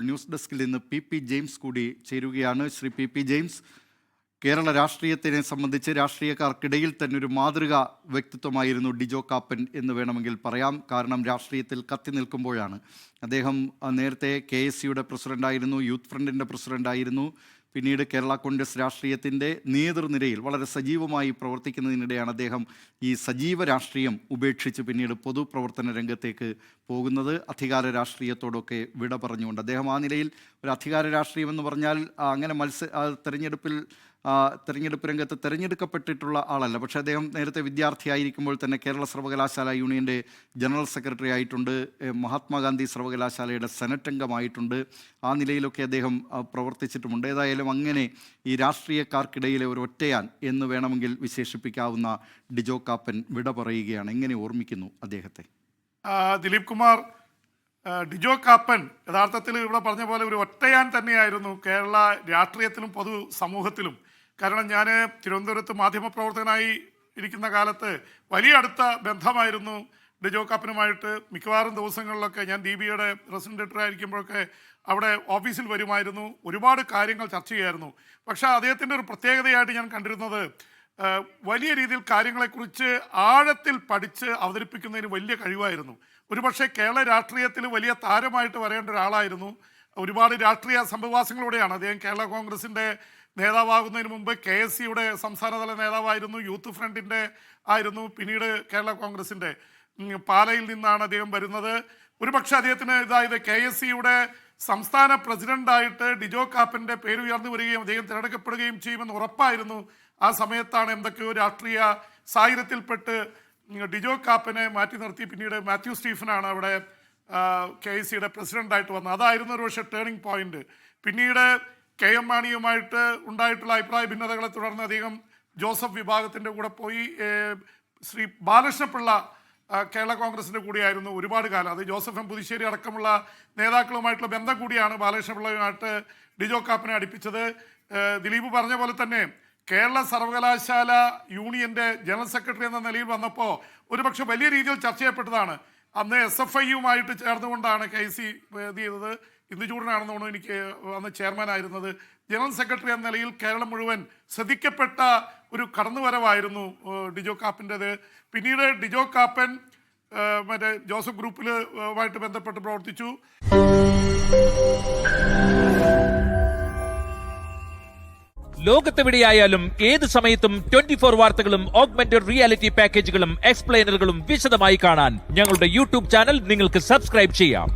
News ഡെസ്കിൽ നിന്ന് P James കൂടി ചേരുകയാണ്. ശ്രീ പി ജെയിംസ്, കേരള രാഷ്ട്രീയത്തിനെ സംബന്ധിച്ച് രാഷ്ട്രീയക്കാർക്കിടയിൽ തന്നെ ഒരു മാതൃകാ വ്യക്തിത്വമായിരുന്നു ഡിജോ കാപ്പൻ എന്ന് വേണമെങ്കിൽ പറയാം. കാരണം രാഷ്ട്രീയത്തിൽ കത്തി നിൽക്കുമ്പോഴാണ് അദ്ദേഹം നേരത്തെ KSCയുടെ പ്രസിഡൻ്റായിരുന്നു, യൂത്ത് ഫ്രണ്ടിൻ്റെ പ്രസിഡൻ്റായിരുന്നു. പിന്നീട് കേരള കോൺഗ്രസ് രാഷ്ട്രീയത്തിൻ്റെ നേതൃനിരയിൽ വളരെ സജീവമായി പ്രവർത്തിക്കുന്നതിനിടെയാണ് അദ്ദേഹം ഈ സജീവ രാഷ്ട്രീയം ഉപേക്ഷിച്ച് പിന്നീട് പൊതുപ്രവർത്തന രംഗത്തേക്ക് പോകുന്നത്. അധികാര രാഷ്ട്രീയത്തോടൊക്കെ വിട പറഞ്ഞുകൊണ്ട് അദ്ദേഹം ആ നിലയിൽ ഒരു അധികാര രാഷ്ട്രീയം എന്ന് പറഞ്ഞാൽ അങ്ങനെ തെരഞ്ഞെടുപ്പ് രംഗത്ത് തിരഞ്ഞെടുക്കപ്പെട്ടിട്ടുള്ള ആളല്ല. പക്ഷേ അദ്ദേഹം നേരത്തെ വിദ്യാർത്ഥിയായിരിക്കുമ്പോൾ തന്നെ കേരള സർവകലാശാല യൂണിയൻ്റെ ജനറൽ സെക്രട്ടറി ആയിട്ടുണ്ട്, മഹാത്മാഗാന്ധി സർവകലാശാലയുടെ സെനറ്റ് അംഗമായിട്ടുണ്ട്. ആ നിലയിലൊക്കെ അദ്ദേഹം പ്രവർത്തിച്ചിട്ടുമുണ്ട്. ഏതായാലും അങ്ങനെ ഈ രാഷ്ട്രീയക്കാർക്കിടയിലെ ഒരു ഒറ്റയാൻ എന്ന് വേണമെങ്കിൽ വിശേഷിപ്പിക്കാവുന്ന ഡിജോ കാപ്പൻ വിട പറയുകയാണ്. എങ്ങനെ ഓർമ്മിക്കുന്നു അദ്ദേഹത്തെ? ദിലീപ് കുമാർ, ഡിജോ കാപ്പൻ യഥാർത്ഥത്തിൽ ഇവിടെ പറഞ്ഞ പോലെ ഒരു ഒറ്റയാൻ തന്നെയായിരുന്നു കേരള രാഷ്ട്രീയത്തിലും പൊതു സമൂഹത്തിലും. കാരണം ഞാൻ തിരുവനന്തപുരത്ത് മാധ്യമപ്രവർത്തകനായി ഇരിക്കുന്ന കാലത്ത് വലിയ അടുത്ത ബന്ധമായിരുന്നു ഡിജോ കാപ്പനുമായിട്ട്. മിക്കവാറും ദിവസങ്ങളിലൊക്കെ ഞാൻ DBയുടെ റെസിഡന്റ് എഡിറ്റർ ആയിരിക്കുമ്പോഴൊക്കെ അവിടെ ഓഫീസിൽ വരുമായിരുന്നു, ഒരുപാട് കാര്യങ്ങൾ ചർച്ച ചെയ്യായിരുന്നു. പക്ഷേ അദ്ദേഹത്തിൻ്റെ ഒരു പ്രത്യേകതയായിട്ട് ഞാൻ കണ്ടിരുന്നത് വലിയ രീതിയിൽ കാര്യങ്ങളെക്കുറിച്ച് ആഴത്തിൽ പഠിച്ച് അവതരിപ്പിക്കുന്നതിന് വലിയ കഴിവായിരുന്നു. ഒരുപക്ഷെ കേരള രാഷ്ട്രീയത്തിൽ വലിയ താരമായിട്ട് വരേണ്ട ഒരാളായിരുന്നു. ഒരുപാട് രാഷ്ട്രീയ സംഭവവാസങ്ങളോടെയാണ് അദ്ദേഹം കേരള കോൺഗ്രസിൻ്റെ നേതാവാകുന്നതിന് മുമ്പ് KSCയുടെ സംസ്ഥാനതല നേതാവായിരുന്നു, യൂത്ത് ഫ്രണ്ടിൻ്റെ ആയിരുന്നു, പിന്നീട് കേരള കോൺഗ്രസിൻ്റെ പാലയിൽ നിന്നാണ് അദ്ദേഹം വരുന്നത്. ഒരുപക്ഷെ അദ്ദേഹത്തിന് ഇതായത് KSCയുടെ സംസ്ഥാന പ്രസിഡൻ്റായിട്ട് ഡിജോ കാപ്പൻ്റെ പേര് ഉയർന്നു വരികയും അദ്ദേഹം തിരഞ്ഞെടുക്കപ്പെടുകയും ചെയ്യുമെന്ന് ഉറപ്പായിരുന്നു. ആ സമയത്താണ് എന്തൊക്കെയോ രാഷ്ട്രീയ സാഹചര്യത്തിൽപ്പെട്ട് ഡിജോ കാപ്പനെ മാറ്റി നിർത്തി പിന്നീട് മാത്യു സ്റ്റീഫനാണ് അവിടെ KSCയുടെ പ്രസിഡൻ്റായിട്ട് വന്നത്. അതായിരുന്നു ഒരു പക്ഷേ ടേണിംഗ് പോയിന്റ്. പിന്നീട് KM മാണിയുമായിട്ട് ഉണ്ടായിട്ടുള്ള അഭിപ്രായ ഭിന്നതകളെ തുടർന്ന് അദ്ദേഹം ജോസഫ് വിഭാഗത്തിൻ്റെ കൂടെ പോയി. ശ്രീ ബാലകൃഷ്ണപിള്ള കേരള കോൺഗ്രസിൻ്റെ കൂടിയായിരുന്നു ഒരുപാട് കാലം. അത് ജോസഫ് M പുതുശ്ശേരി അടക്കമുള്ള നേതാക്കളുമായിട്ടുള്ള ബന്ധം കൂടിയാണ് ബാലകൃഷ്ണപിള്ളയുമായിട്ട് ഡിജോ കാപ്പനെ അടുപ്പിച്ചത്. ദിലീപ് പറഞ്ഞ പോലെ തന്നെ കേരള സർവകലാശാല യൂണിയൻ്റെ ജനറൽ സെക്രട്ടറി എന്ന നിലയിൽ വന്നപ്പോൾ ഒരുപക്ഷെ വലിയ രീതിയിൽ ചർച്ച ചെയ്യപ്പെട്ടതാണ്. അന്ന് SFIയുമായിട്ട് ചേർന്നുകൊണ്ടാണ് KSC ഇത് ചെയ്തത്. ഇന്ദുചൂടനാണെന്ന് തോന്നുന്നു എനിക്ക് അന്ന് ചെയർമാനായിരുന്നത്. ജനറൽ സെക്രട്ടറി എന്ന നിലയിൽ കേരളം മുഴുവൻ ശ്രദ്ധിക്കപ്പെട്ട ഒരു കടന്നുവരവായിരുന്നു ഡിജോ കാപ്പൻ്റെത്. പിന്നീട് ഡിജോ കാപ്പൻ മറ്റേ ജോസഫ് ഗ്രൂപ്പിലുമായിട്ട് ബന്ധപ്പെട്ട് പ്രവർത്തിച്ചു. ലോകത്തെവിടെയായാലും ഏത് സമയത്തും 24 വാർത്തകളും ഓഗ്മെന്റഡ് റിയാലിറ്റി പാക്കേജുകളും എക്സ്പ്ലെയിനറുകളും വിശദമായി കാണാൻ ഞങ്ങളുടെ YouTube ചാനൽ നിങ്ങൾക്ക് സബ്സ്ക്രൈബ് ചെയ്യാം.